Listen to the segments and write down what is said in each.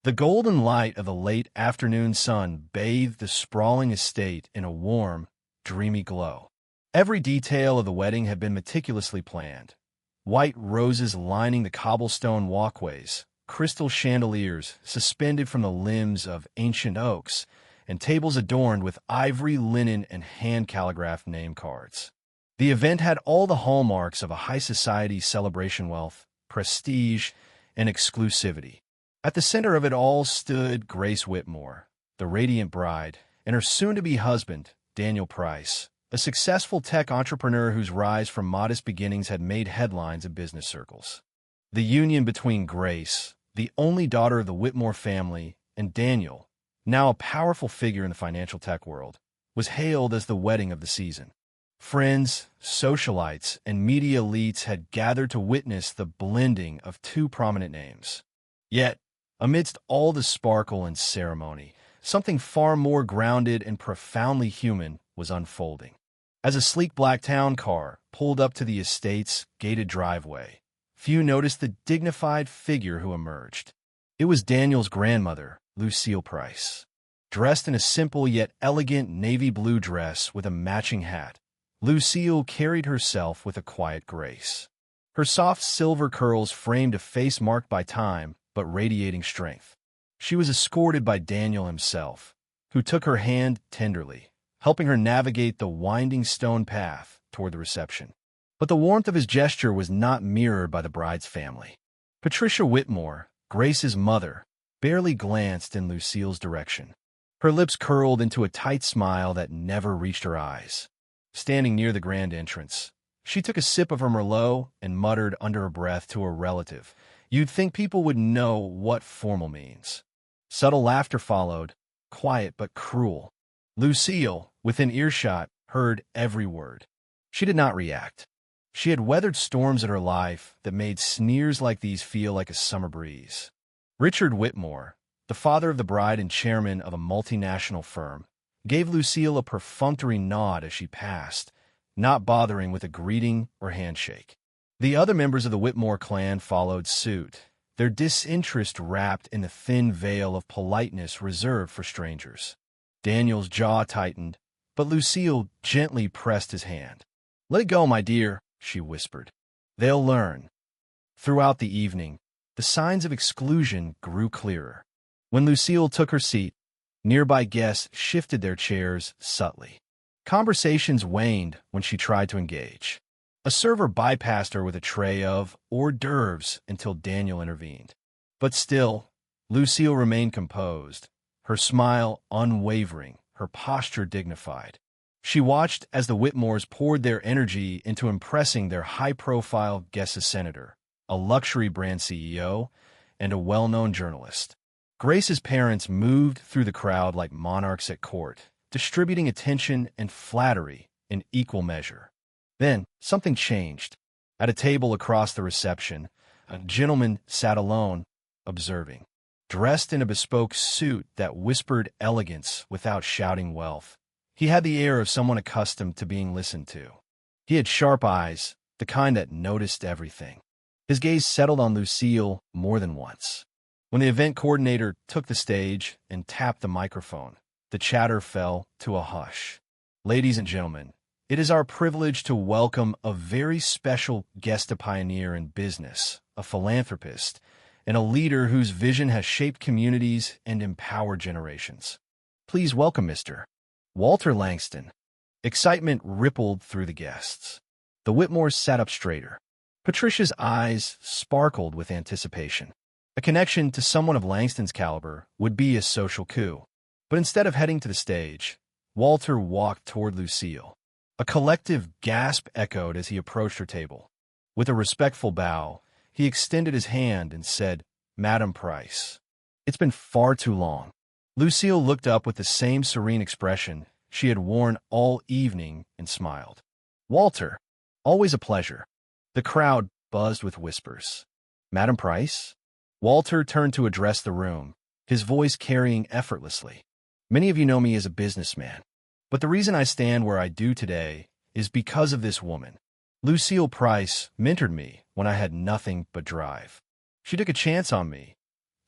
The golden light of the late afternoon sun bathed the sprawling estate in a warm, dreamy glow. Every detail of the wedding had been meticulously planned. White roses lining the cobblestone walkways, crystal chandeliers suspended from the limbs of ancient oaks, and tables adorned with ivory, linen, and hand-calligraphed name cards. The event had all the hallmarks of a high society celebration: wealth, prestige, and exclusivity. At the center of it all stood Grace Whitmore, the radiant bride, and her soon-to-be husband, Daniel Price, a successful tech entrepreneur whose rise from modest beginnings had made headlines in business circles. The union between Grace, the only daughter of the Whitmore family, and Daniel, now a powerful figure in the financial tech world, was hailed as the wedding of the season. Friends, socialites, and media elites had gathered to witness the blending of two prominent names. Yet, amidst all the sparkle and ceremony, something far more grounded and profoundly human was unfolding. As a sleek black town car pulled up to the estate's gated driveway, few noticed the dignified figure who emerged. It was Daniel's grandmother, Lucille Price. Dressed in a simple yet elegant navy blue dress with a matching hat, Lucille carried herself with a quiet grace. Her soft silver curls framed a face marked by time but radiating strength. She was escorted by Daniel himself, who took her hand tenderly, helping her navigate the winding stone path toward the reception. But the warmth of his gesture was not mirrored by the bride's family. Patricia Whitmore, Grace's mother, barely glanced in Lucille's direction. Her lips curled into a tight smile that never reached her eyes. Standing near the grand entrance, she took a sip of her Merlot and muttered under her breath to a relative, "You'd think people would know what formal means." Subtle laughter followed, quiet but cruel. Lucille, within earshot, heard every word. She did not react. She had weathered storms in her life that made sneers like these feel like a summer breeze. Richard Whitmore, the father of the bride and chairman of a multinational firm, gave Lucille a perfunctory nod as she passed, not bothering with a greeting or handshake. The other members of the Whitmore clan followed suit, their disinterest wrapped in the thin veil of politeness reserved for strangers. Daniel's jaw tightened, but Lucille gently pressed his hand. "Let it go, my dear," she whispered. "They'll learn." Throughout the evening, the signs of exclusion grew clearer. When Lucille took her seat, nearby guests shifted their chairs subtly. Conversations waned when she tried to engage. A server bypassed her with a tray of hors d'oeuvres until Daniel intervened. But still, Lucille remained composed, her smile unwavering, her posture dignified. She watched as the Whitmores poured their energy into impressing their high-profile guest, a senator, a luxury brand CEO, and a well-known journalist. Grace's parents moved through the crowd like monarchs at court, distributing attention and flattery in equal measure. Then, something changed. At a table across the reception, a gentleman sat alone, observing. Dressed in a bespoke suit that whispered elegance without shouting wealth, he had the air of someone accustomed to being listened to. He had sharp eyes, the kind that noticed everything. His gaze settled on Lucille more than once. When the event coordinator took the stage and tapped the microphone, the chatter fell to a hush. "Ladies and gentlemen, it is our privilege to welcome a very special guest, a pioneer in business, a philanthropist, and a leader whose vision has shaped communities and empowered generations. Please welcome Mr. Walter Langston." Excitement rippled through the guests. The Whitmores sat up straighter. Patricia's eyes sparkled with anticipation. A connection to someone of Langston's caliber would be a social coup. But instead of heading to the stage, Walter walked toward Lucille. A collective gasp echoed as he approached her table. With a respectful bow, he extended his hand and said, "Madam Price, it's been far too long." Lucille looked up with the same serene expression she had worn all evening and smiled. "Walter, always a pleasure." The crowd buzzed with whispers. "Madam Price?" Walter turned to address the room, his voice carrying effortlessly. "Many of you know me as a businessman, but the reason I stand where I do today is because of this woman. Lucille Price mentored me when I had nothing but drive. She took a chance on me,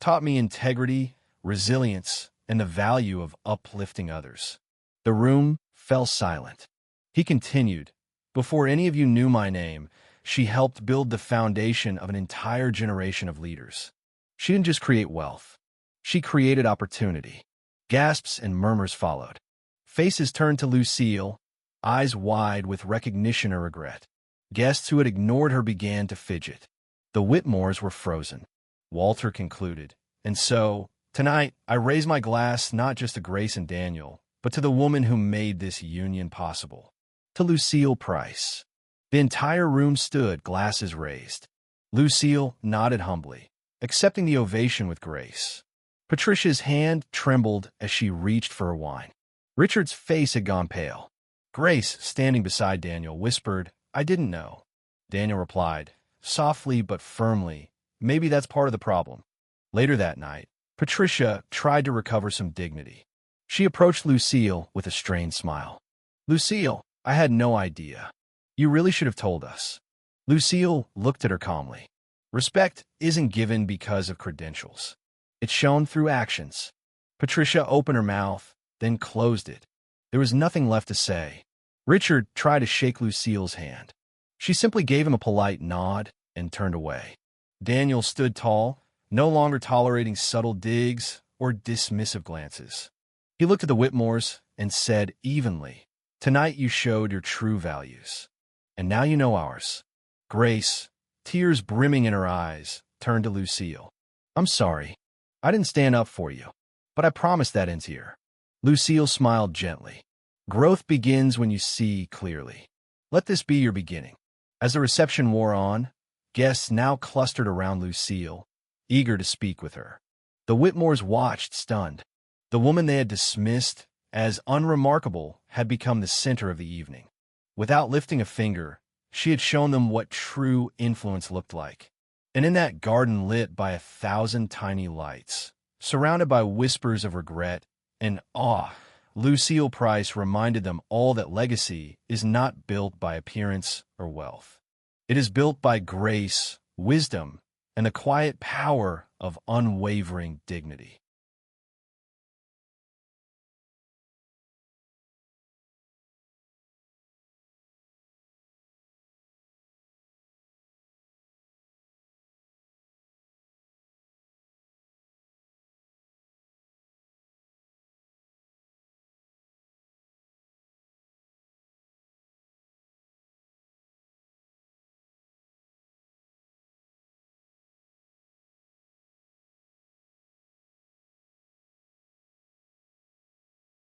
taught me integrity, resilience, and the value of uplifting others. The room fell silent. He continued, "Before any of you knew my name, she helped build the foundation of an entire generation of leaders. She didn't just create wealth. She created opportunity." Gasps and murmurs followed. Faces turned to Lucille, eyes wide with recognition or regret. Guests who had ignored her began to fidget. The Whitmores were frozen. Walter concluded, "And so, tonight, I raise my glass not just to Grace and Daniel, but to the woman who made this union possible. To Lucille Price." The entire room stood, glasses raised. Lucille nodded humbly, accepting the ovation with grace. Patricia's hand trembled as she reached for her wine. Richard's face had gone pale. Grace, standing beside Daniel, whispered, "I didn't know." Daniel replied, softly but firmly, "Maybe that's part of the problem." Later that night, Patricia tried to recover some dignity. She approached Lucille with a strained smile. "Lucille, I had no idea. You really should have told us." Lucille looked at her calmly. "Respect isn't given because of credentials. It's shown through actions." Patricia opened her mouth, then closed it. There was nothing left to say. Richard tried to shake Lucille's hand. She simply gave him a polite nod and turned away. Daniel stood tall, no longer tolerating subtle digs or dismissive glances. He looked at the Whitmores and said evenly, "Tonight you showed your true values. And now you know ours." Grace, tears brimming in her eyes, turned to Lucille. "I'm sorry. I didn't stand up for you, but I promised that ends here." Lucille smiled gently. "Growth begins when you see clearly. Let this be your beginning." As the reception wore on, guests now clustered around Lucille, eager to speak with her. The Whitmores watched, stunned. The woman they had dismissed as unremarkable had become the center of the evening. Without lifting a finger, she had shown them what true influence looked like. And in that garden lit by 1,000 tiny lights, surrounded by whispers of regret and awe, Lucille Price reminded them all that legacy is not built by appearance or wealth. It is built by grace, wisdom, and the quiet power of unwavering dignity.